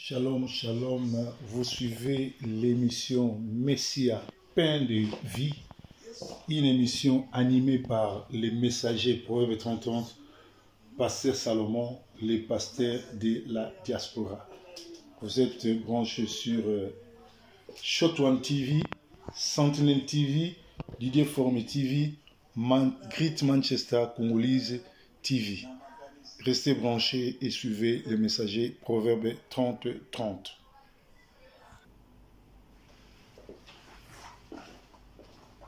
Shalom, shalom. Vous suivez l'émission Messia, pain de vie, une émission animée par les messagers Proverbes 30, Pasteur Salomon, les pasteurs de la diaspora. Vous êtes branchés sur Shot One TV, Sentinel TV, Didier Formé TV, Great Manchester Congolese TV. Restez branchés et suivez le messager Proverbe 30-30.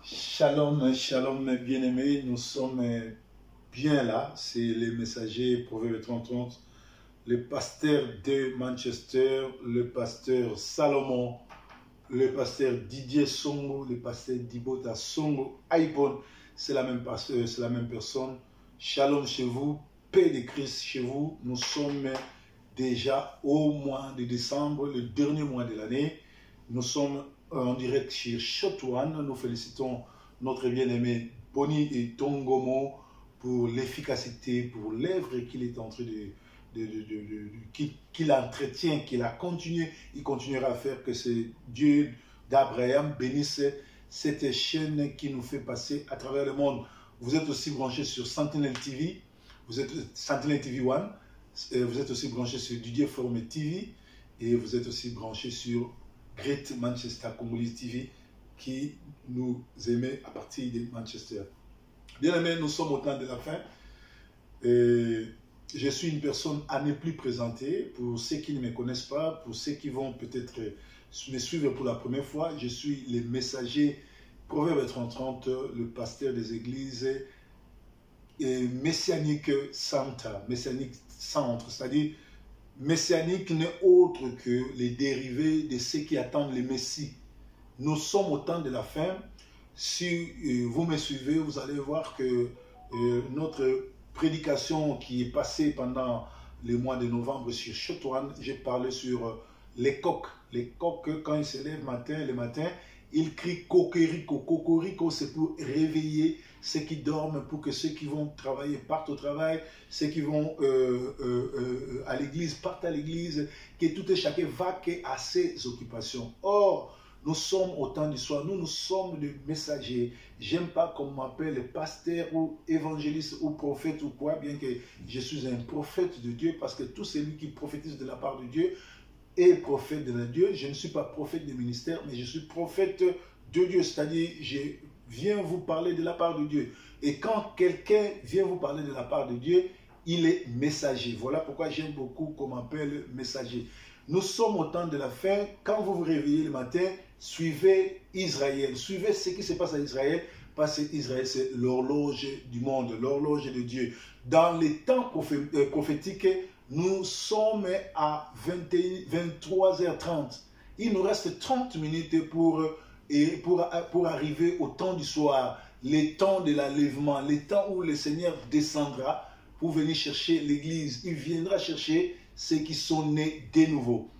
Shalom, shalom bien-aimés, nous sommes bien là, c'est le messager Proverbe 30-30, le pasteur de Manchester, le pasteur Salomon, le pasteur Didier Songo, le pasteur Dibota Songo, Aïbon, c'est la même pasteur, c'est la même personne. Shalom chez vous. Paix de Christ chez vous. Nous sommes déjà au mois de décembre, le dernier mois de l'année. Nous sommes en direct chez Shot One. Nous félicitons notre bien-aimé Boni et Tongomo pour l'efficacité, pour l'œuvre qu'il est en train qu'il entretient, qu'il a continué, il continuera à faire, que ce Dieu d'Abraham bénisse cette chaîne qui nous fait passer à travers le monde. Vous êtes aussi branchés sur Sentinel TV. Vous êtes Sentinel TV One, vous êtes aussi branché sur Didier Formé TV et vous êtes aussi branché sur Great Manchester Congolese TV qui nous émet à partir de Manchester. Bien aimés, nous sommes au temps de la fin. Je suis une personne à ne plus présenter. Pour ceux qui ne me connaissent pas, pour ceux qui vont peut-être me suivre pour la première fois, je suis le messager Proverbe 30-30, le pasteur des églises et messianique centre, c'est-à-dire messianique n'est autre que les dérivés de ceux qui attendent le Messie. Nous sommes au temps de la fin. Si vous me suivez, vous allez voir que notre prédication qui est passée pendant le mois de novembre sur Shot One, j'ai parlé sur les coqs. Les coqs, quand ils se lèvent le matin, ils crient cocorico. Cocorico, c'est pour réveiller ceux qui dorment, pour que ceux qui vont travailler partent au travail, ceux qui vont à l'église partent à l'église, que tout et chacun va à ses occupations. Or, nous sommes au temps du soir, nous sommes des messagers. J'aime pas qu'on m'appelle pasteur ou évangéliste ou prophète ou quoi, bien que je suis un prophète de Dieu, parce que tout celui qui prophétise de la part de Dieu est prophète de Dieu. Je ne suis pas prophète de ministère, mais je suis prophète de Dieu, c'est-à-dire je viens vous parler de la part de Dieu. Et quand quelqu'un vient vous parler de la part de Dieu, il est messager. Voilà pourquoi j'aime beaucoup qu'on m'appelle messager. Nous sommes au temps de la fin. Quand vous vous réveillez le matin, suivez Israël. Suivez ce qui se passe à Israël, parce que Israël, c'est l'horloge du monde, l'horloge de Dieu. Dans les temps prophétiques, nous sommes à 23h30. Il nous reste 30 minutes pour arriver au temps du soir, les temps de l'enlèvement, les temps où le Seigneur descendra pour venir chercher l'église. Il viendra chercher ceux qui sont nés de nouveau.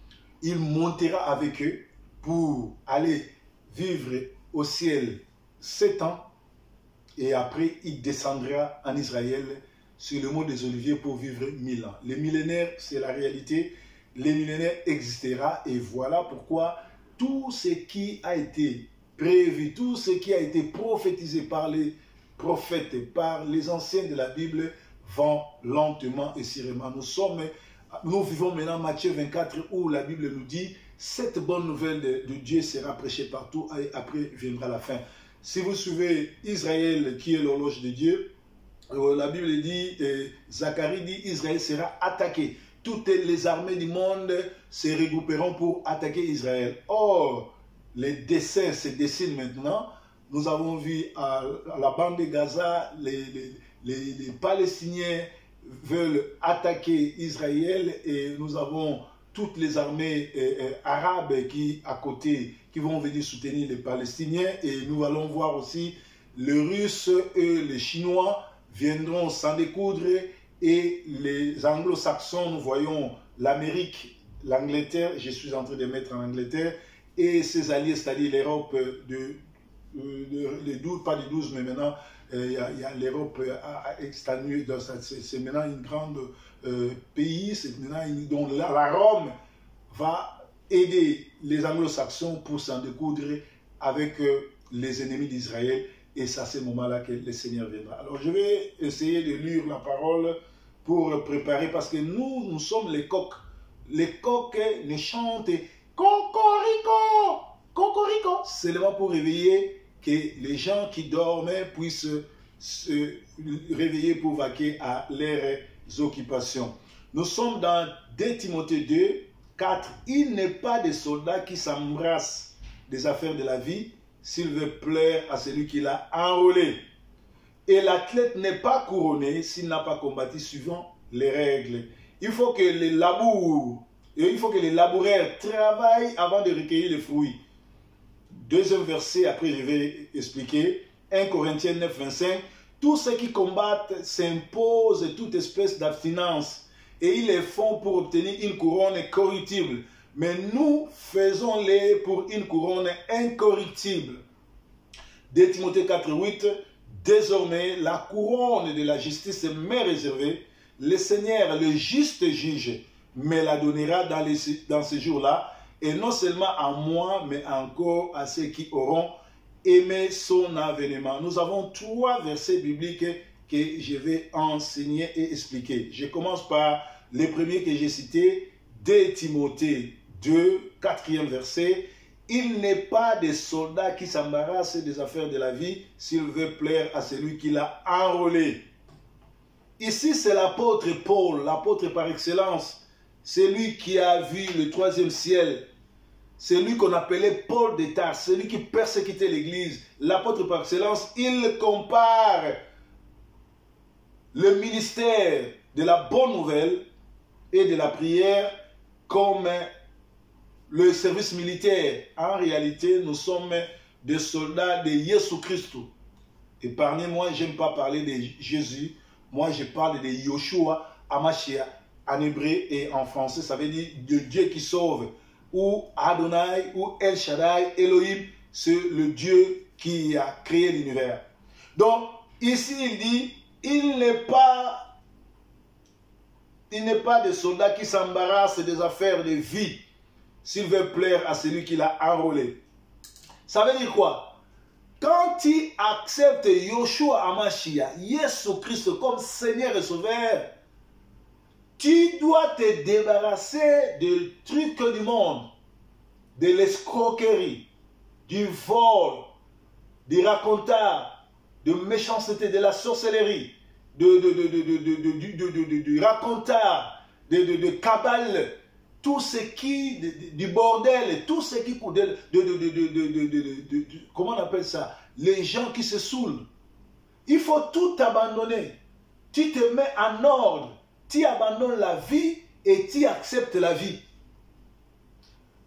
Il montera avec eux pour aller vivre au ciel 7 ans et après il descendra en Israël sur le mont des Oliviers pour vivre 1000 ans. Les millénaires, c'est la réalité. Les millénaires existera et voilà pourquoi tout ce qui a été prévu, tout ce qui a été prophétisé par les prophètes, par les anciens de la Bible, vont lentement et sûrement. Nous vivons maintenant Matthieu 24 où la Bible nous dit cette bonne nouvelle de Dieu sera prêchée partout et après viendra la fin. Si vous suivez Israël qui est l'horloge de Dieu, la Bible dit, Zacharie dit, Israël sera attaqué. Toutes les armées du monde se regrouperont pour attaquer Israël. Or, les dessins se dessinent maintenant. Nous avons vu à la bande de Gaza, les Palestiniens veulent attaquer Israël et nous avons toutes les armées arabes qui, à côté, qui vont venir soutenir les Palestiniens. Et nous allons voir aussi les Russes et les Chinois viendront s'en découdre. Et les anglo-saxons, nous voyons l'Amérique, l'Angleterre, je suis en train de mettre en Angleterre, et ses alliés, c'est-à-dire l'Europe, les 12, pas les 12, mais maintenant, il y a l'Europe exténuée, c'est maintenant une grande pays, c'est maintenant dont la Rome va aider les anglo-saxons pour s'en découdre avec les ennemis d'Israël. Et c'est à ce moment-là que le Seigneur viendra. Alors je vais essayer de lire la parole pour préparer, parce que nous sommes les coqs. Les coqs ne chantent cocorico, cocorico, seulement pour réveiller, que les gens qui dormaient puissent se réveiller pour vaquer à leurs occupations. Nous sommes dans 2 Timothée 2, 4. Il n'est pas des soldats qui s'embrassent des affaires de la vie s'il veut plaire à celui qui l'a enrôlé. Et l'athlète n'est pas couronné s'il n'a pas combattu suivant les règles. Il faut que les laboureurs travaillent avant de recueillir les fruits. 2e verset, après je vais expliquer. 1 Corinthiens 9, 25. Tous ceux qui combattent s'imposent toute espèce d'abstinence et ils le font pour obtenir une couronne corruptible. Mais nous faisons-les pour une couronne incorruptible. 2 Timothée 4, 8. Désormais, la couronne de la justice m'est réservée. Le Seigneur, le juste juge, me la donnera dans ces jours-là, et non seulement à moi, mais encore à ceux qui auront aimé son avènement. Nous avons 3 versets bibliques que je vais enseigner et expliquer. Je commence par le premier que j'ai cité, 2 Timothée 2, 4e verset. Il n'est pas des soldats qui s'embarrassent des affaires de la vie s'il veut plaire à celui qui l'a enrôlé. Ici, c'est l'apôtre Paul, l'apôtre par excellence. C'est lui qui a vu le 3e ciel. C'est lui qu'on appelait Paul de Tarse, celui qui persécutait l'Église. L'apôtre par excellence, il compare le ministère de la bonne nouvelle et de la prière comme le service militaire. En réalité, nous sommes des soldats de Jésus-Christ. Épargnez-moi, je n'aime pas parler de Jésus. Moi, je parle de Yoshua Hamashiach en hébreu et en français. Ça veut dire de Dieu qui sauve. Ou Adonai, ou El Shaddai, Elohim, c'est le Dieu qui a créé l'univers. Donc, ici, il dit, il n'est pas des soldats qui s'embarrassent des affaires de vie s'il veut plaire à celui qui l'a enrôlé. Ça veut dire quoi? Quand tu acceptes Yoshua Hamashiach, Jésus-Christ comme Seigneur et Sauveur, tu dois te débarrasser des trucs du monde, de l'escroquerie, du vol, du racontage, de méchanceté, de la sorcellerie, du racontage, de cabale, tout ce qui, du bordel, tout ce qui, comment on appelle ça, les gens qui se saoulent. Il faut tout abandonner. Tu te mets en ordre. Tu abandonnes la vie et tu acceptes la vie.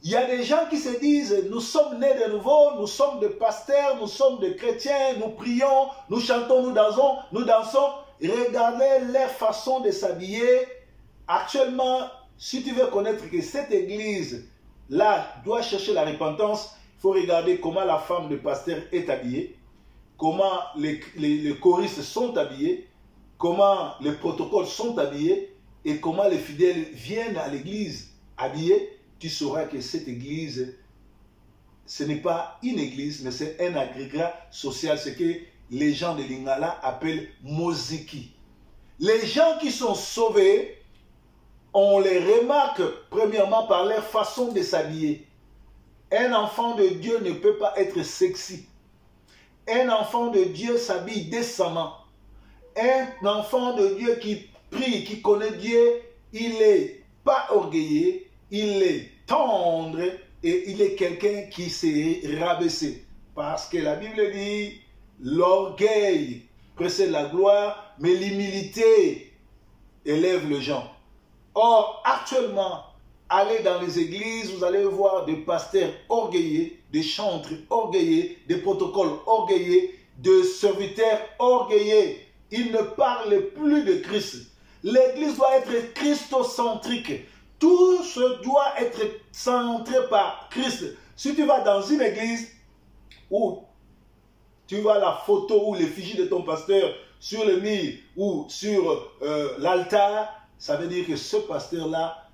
Il y a des gens qui se disent, nous sommes nés de nouveau, nous sommes des pasteurs, nous sommes des chrétiens, nous prions, nous chantons, nous dansons. Regardez leur façon de s'habiller. Actuellement, si tu veux connaître que cette église-là doit chercher la repentance, il faut regarder comment la femme de pasteur est habillée, comment les choristes sont habillés, comment les protocoles sont habillés et comment les fidèles viennent à l'église habillés. Tu sauras que cette église, ce n'est pas une église, mais c'est un agrégat social, ce que les gens de Lingala appellent Moziki. Les gens qui sont sauvés, on les remarque premièrement par leur façon de s'habiller. Un enfant de Dieu ne peut pas être sexy. Un enfant de Dieu s'habille décemment. Un enfant de Dieu qui prie, qui connaît Dieu, il n'est pas orgueilleux, il est tendre et il est quelqu'un qui s'est rabaissé. Parce que la Bible dit, l'orgueil précède la gloire, mais l'humilité élève les gens. Or, actuellement, allez dans les églises, vous allez voir des pasteurs orgueilleux, des chantres orgueilleux, des protocoles orgueilleux, des serviteurs orgueilleux. Ils ne parlent plus de Christ. L'église doit être christocentrique. Tout se doit être centré par Christ. Si tu vas dans une église où tu vois la photo ou l'effigie de ton pasteur sur le mur ou sur l'altar, ça veut dire que ce pasteur-là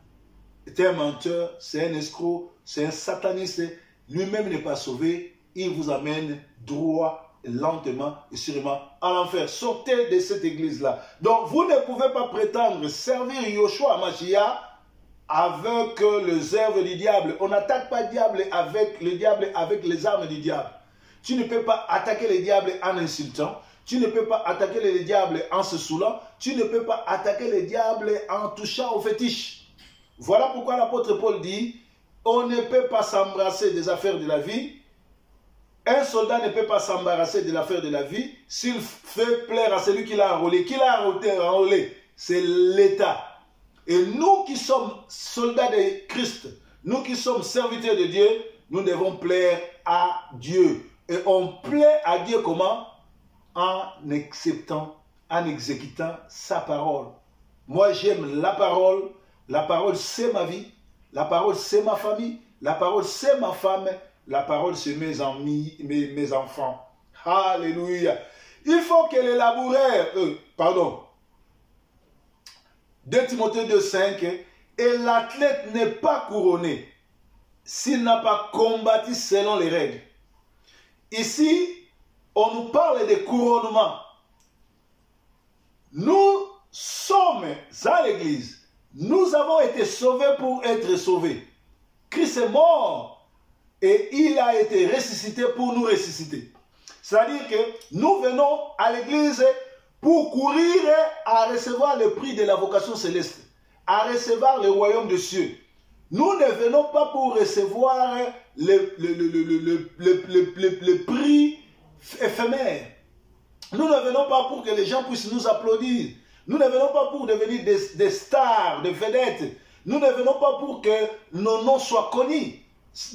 est un menteur, c'est un escroc, c'est un sataniste. Lui-même n'est pas sauvé. Il vous amène droit, lentement et sûrement à l'enfer. Sortez de cette église-là. Donc, vous ne pouvez pas prétendre servir Yoshua Mashiach avec les œuvres du diable. On n'attaque pas le diable avec les armes du diable. Tu ne peux pas attaquer le diable en insultant. Tu ne peux pas attaquer le diable en se saoulant. Tu ne peux pas attaquer le diable en touchant au fétiche. Voilà pourquoi l'apôtre Paul dit, on ne peut pas s'embrasser des affaires de la vie. Un soldat ne peut pas s'embarrasser de l'affaire de la vie s'il fait plaire à celui qui l'a enrôlé. Qui l'a enrôlé? C'est l'État. Et nous qui sommes soldats de Christ, nous qui sommes serviteurs de Dieu, nous devons plaire à Dieu. Et on plaît à Dieu comment? En acceptant, en exécutant sa parole. Moi j'aime la parole. La parole c'est ma vie. La parole c'est ma famille. La parole c'est ma femme. La parole c'est mes amis, mes enfants. Alléluia. Il faut que les laboureurs, 2 Timothée 2,5, et l'athlète n'est pas couronné s'il n'a pas combattu selon les règles. Ici, on nous parle de couronnement. Nous sommes à l'église. Nous avons été sauvés pour être sauvés. Christ est mort et il a été ressuscité pour nous ressusciter. C'est-à-dire que nous venons à l'église pour courir à recevoir le prix de la vocation céleste, à recevoir le royaume des cieux. Nous ne venons pas pour recevoir le prix éphémère. Nous ne venons pas pour que les gens puissent nous applaudir. Nous ne venons pas pour devenir des stars, des vedettes. Nous ne venons pas pour que nos noms soient connus.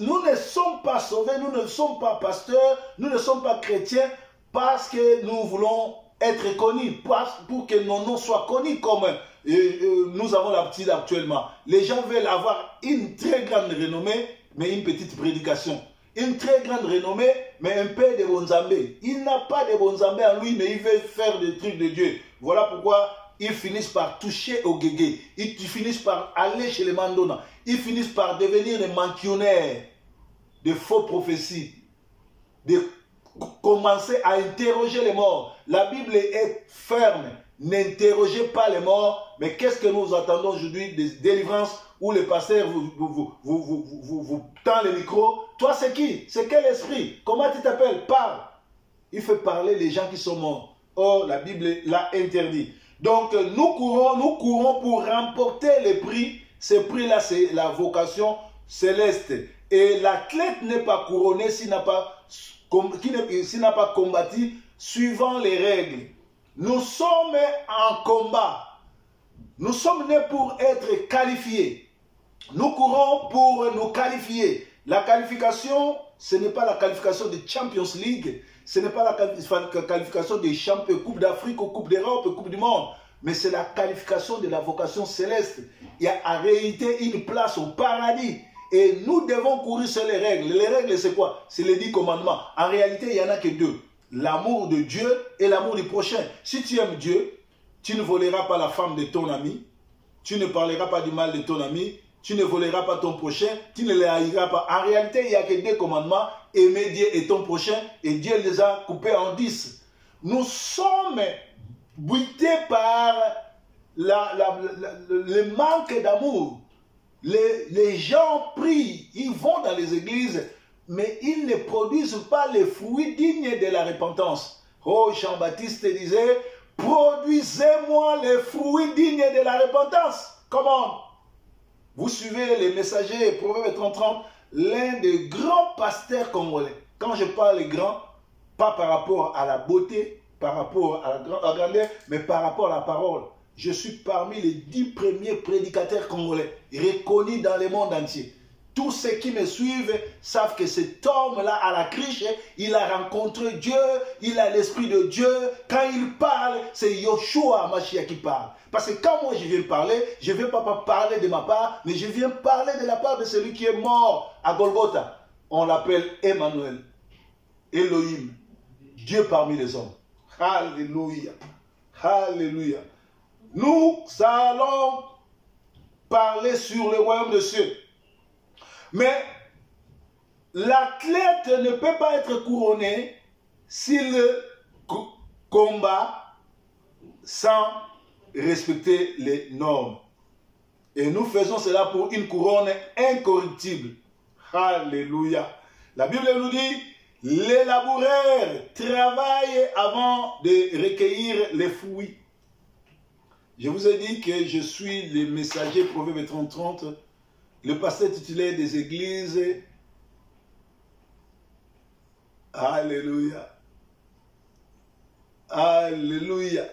Nous ne sommes pas sauvés, nous ne sommes pas pasteurs, nous ne sommes pas chrétiens parce que nous voulons être connus, pour que nos noms soient connus comme nous avons l'habitude actuellement. Les gens veulent avoir une très grande renommée, mais une petite prédication. Une très grande renommée, mais un peu de bonzambé. Il n'a pas de bonzambé en lui, mais il veut faire des trucs de Dieu. Voilà pourquoi ils finissent par toucher au guégué. Ils finissent par aller chez les mandona. Ils finissent par devenir des mankionnaires, de faux prophéties, de commencer à interroger les morts. La Bible est ferme. N'interrogez pas les morts. Mais qu'est-ce que nous attendons aujourd'hui? Des délivrances où le pasteur vous tend le micro. Toi, c'est qui? C'est quel esprit? Comment tu t'appelles? Parle. Il fait parler les gens qui sont morts. Or, la Bible l'a interdit. Donc, nous courons pour remporter les prix. Ce prix-là, c'est la vocation céleste. Et l'athlète n'est pas couronné s'il n'a pas combattu suivant les règles. Nous sommes en combat. Nous sommes nés pour être qualifiés. Nous courons pour nous qualifier. La qualification, ce n'est pas la qualification de Champions League. Ce n'est pas la qualification des champions, Coupe d'Afrique ou Coupe d'Europe, Coupe du Monde. Mais c'est la qualification de la vocation céleste. Il y a en réalité une place au paradis. Et nous devons courir sur les règles. Les règles, c'est quoi? C'est les 10 commandements. En réalité, il n'y en a que 2. L'amour de Dieu et l'amour du prochain. Si tu aimes Dieu, tu ne voleras pas la femme de ton ami. Tu ne parleras pas du mal de ton ami. Tu ne voleras pas ton prochain. Tu ne les haïras pas. En réalité, il n'y a que 2 commandements. Aimer Dieu et ton prochain. Et Dieu les a coupés en 10. Nous sommes butés par le manque d'amour. Les gens prient, ils vont dans les églises, mais ils ne produisent pas les fruits dignes de la repentance. Oh, Jean-Baptiste disait, produisez-moi les fruits dignes de la repentance. Comment? Vous suivez les messagers, Proverbe 30, l'un des grands pasteurs congolais. Quand je parle grand, pas par rapport à la beauté, par rapport à la grandeur, mais par rapport à la parole. Je suis parmi les 10 premiers prédicateurs congolais, reconnus dans le monde entier. Tous ceux qui me suivent savent que cet homme-là, à la criche, il a rencontré Dieu, il a l'esprit de Dieu. Quand il parle, c'est Yoshua Mashiach qui parle. Parce que quand moi je viens parler, je ne viens pas parler de ma part, mais je viens parler de la part de celui qui est mort à Golgotha. On l'appelle Emmanuel, Elohim, Dieu parmi les hommes. Alléluia. Alléluia. Nous allons parler sur le royaume de cieux. Mais l'athlète ne peut pas être couronné s'il combat sans respecter les normes. Et nous faisons cela pour une couronne incorruptible. Alléluia. La Bible nous dit, les laboureurs travaillent avant de recueillir les fruits. Je vous ai dit que je suis le messager Proverbe 30-30, le pasteur titulaire des églises. Alléluia. Alléluia.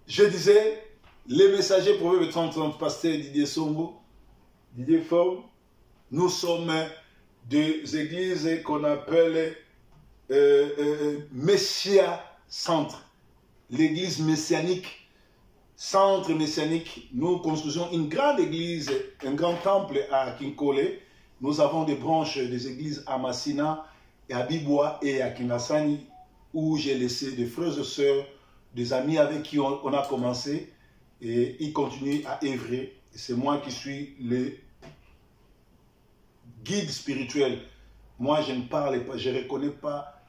Je disais, les messagers Proverbe 30-30, pasteur Didier Sombo, Didier Forme, nous sommes des églises qu'on appelle Messia Centre, l'église messianique, centre messianique. Nous construisons une grande église, un grand temple à Kinkole. Nous avons des branches des églises à Massina, et à Bibois et à Kingasani, où j'ai laissé des frères et sœurs, des amis avec qui on a commencé, et ils continuent à œuvrer. C'est moi qui suis le guide spirituel. Moi, je ne parle pas, je ne reconnais pas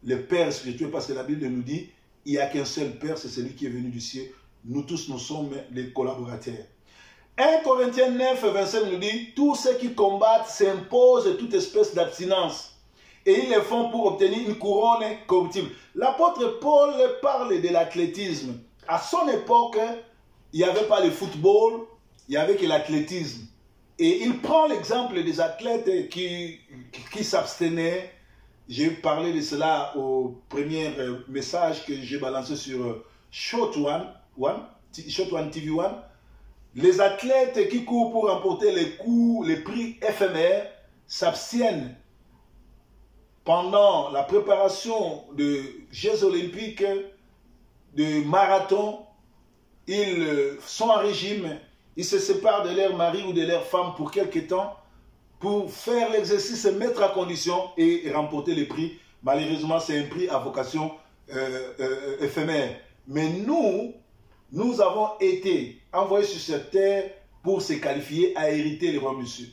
le Père spirituel, parce que la Bible nous dit, il n'y a qu'un seul Père, c'est celui qui est venu du ciel. Nous tous, nous sommes les collaborateurs. 1 Corinthiens 9, 27 nous dit, tous ceux qui combattent s'imposent toute espèce d'abstinence. Et ils le font pour obtenir une couronne corruptible. L'apôtre Paul parle de l'athlétisme. À son époque, il n'y avait pas le football, il n'y avait que l'athlétisme. Et il prend l'exemple des athlètes qui s'abstenaient. J'ai parlé de cela au premier message que j'ai balancé sur Shot One TV One. Les athlètes qui courent pour remporter les prix éphémères s'abstiennent pendant la préparation de Jeux olympiques, de marathon. Ils sont en régime, ils se séparent de leur mari ou de leur femme pour quelque temps pour faire l'exercice, se mettre à condition et remporter les prix. Malheureusement, c'est un prix à vocation éphémère. Mais nous avons été envoyés sur cette terre pour se qualifier à hériter le royaume du ciel.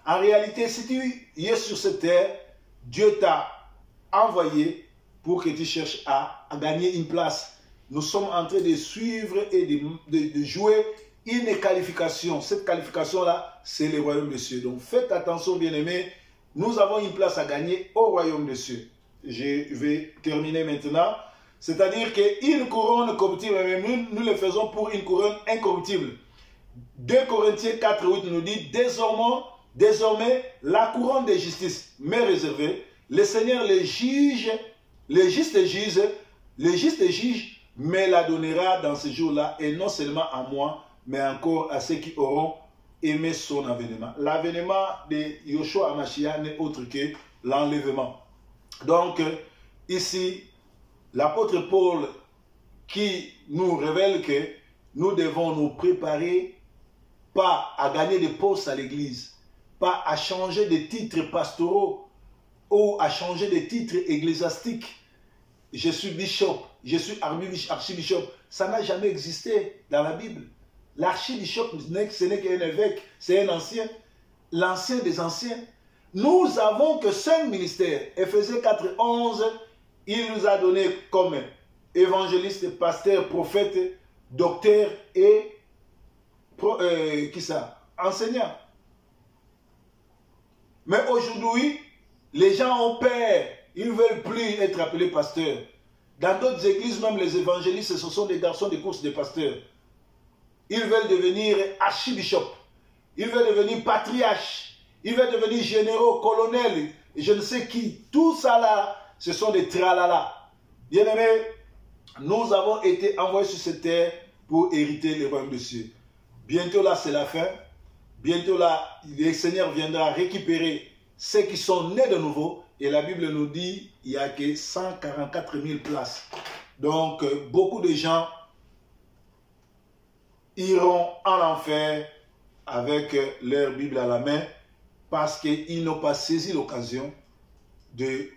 En réalité, si tu es sur cette terre, Dieu t'a envoyé pour que tu cherches à gagner une place. Nous sommes en train de suivre et de jouer une qualification. Cette qualification-là, c'est le royaume des cieux. Donc faites attention, bien-aimés. Nous avons une place à gagner au royaume des cieux. Je vais terminer maintenant. C'est-à-dire qu'une couronne corruptible, nous le faisons pour une couronne incorruptible. 2 Corinthiens 4, 8 nous dit, désormais, la couronne de justice m'est réservée. Le Seigneur, le juste juge, me la donnera dans ce jour-là, et non seulement à moi, mais encore à ceux qui auront aimé son avènement. L'avènement de Yoshua HaMashiach n'est autre que l'enlèvement. Donc, ici, l'apôtre Paul qui nous révèle que nous devons nous préparer pas à gagner des postes à l'église, pas à changer de titres pastoraux ou à changer de titres ecclésiastiques. Je suis bishop, je suis archibishop. Ça n'a jamais existé dans la Bible. L'archibishop, ce n'est qu'un évêque, c'est un ancien, l'ancien des anciens. Nous avons que 5 ministères. Éphésiens 4, 11, il nous a donné comme évangéliste, pasteur, prophète, docteur et enseignant. Mais aujourd'hui, les gens ont peur. Ils ne veulent plus être appelés pasteurs. Dans d'autres églises, même les évangélistes, ce sont des garçons de course des pasteurs. Ils veulent devenir archibishop. Ils veulent devenir patriarche. Ils veulent devenir généraux, colonels. Et je ne sais qui. Tout ça là, ce sont des tralala. Bien-aimés, nous avons été envoyés sur cette terre pour hériter le royaume des cieux. Bientôt là, c'est la fin. Bientôt là, le Seigneur viendra récupérer ceux qui sont nés de nouveau. Et la Bible nous dit qu'il n'y a que 144 000 places. Donc, beaucoup de gens iront en enfer avec leur Bible à la main parce qu'ils n'ont pas saisi l'occasion de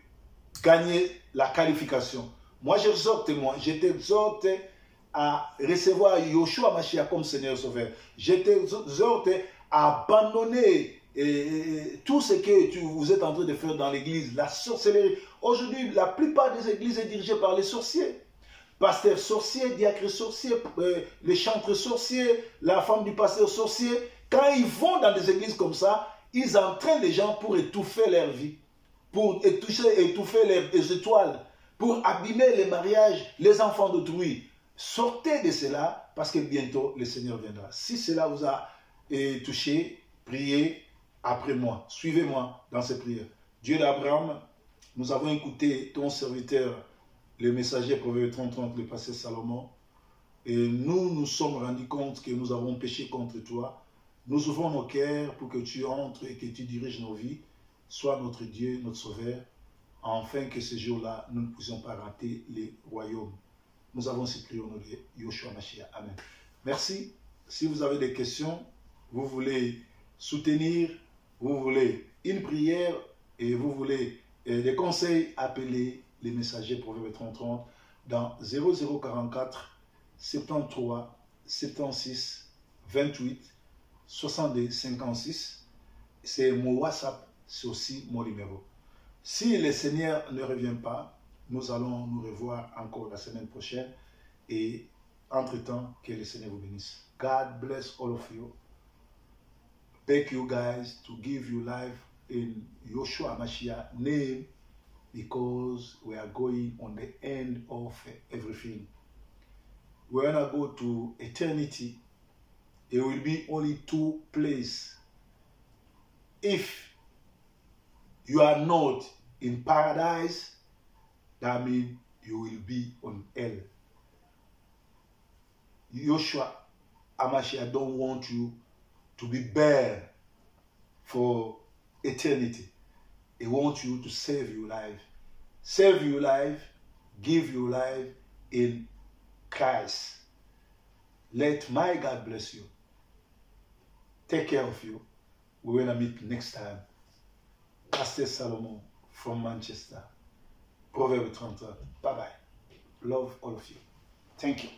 gagner la qualification. Moi, je t'exhorte à recevoir Yoshua Mashiach comme Seigneur Sauveur. Je t'exhorte à abandonner tout ce que vous êtes en train de faire dans l'église, la sorcellerie. Aujourd'hui, la plupart des églises est dirigée par les sorciers. Pasteur sorcier, diacre sorcier, les chantres sorciers, la femme du pasteur sorcier. Quand ils vont dans des églises comme ça, ils entraînent les gens pour étouffer leur vie, pour étouffer les étoiles, pour abîmer les mariages, les enfants d'autrui. Sortez de cela parce que bientôt le Seigneur viendra. Si cela vous a touché, priez après moi. Suivez-moi dans ces prières. Dieu d'Abraham, nous avons écouté ton serviteur, le messager Proverbe 30, le pasteur Salomon. Et nous sommes rendus compte que nous avons péché contre toi. Nous ouvrons nos cœurs pour que tu entres et que tu diriges nos vies. Sois notre Dieu, notre Sauveur, afin que ce jour-là, nous ne puissions pas rater les royaumes. Nous avons supplié au nom de Yoshua Mashiach. Amen. Merci. Si vous avez des questions, vous voulez soutenir, vous voulez une prière et vous voulez des conseils, appelez les messagers Proverbe 30 dans 0044 73 76 28 62 56. C'est mon WhatsApp, c'est aussi mon numéro. Si le Seigneur ne revient pas, nous allons nous revoir encore la semaine prochaine. Et entre-temps, que le Seigneur vous bénisse. God bless all of you. Beg you guys to give you life in Yoshua Mashiach name, because we are going on the end of everything. We're gonna go to eternity. It will be only two places. If you are not in paradise, that means you will be on hell. Yoshua Mashiach don't want you to be burned for eternity. He wants you to save your life. Save your life, give your life in Christ. Let my God bless you. Take care of you. We're going to meet next time. Pastor Salomon from Manchester. Proverbe 30. Bye-bye. Love all of you. Thank you.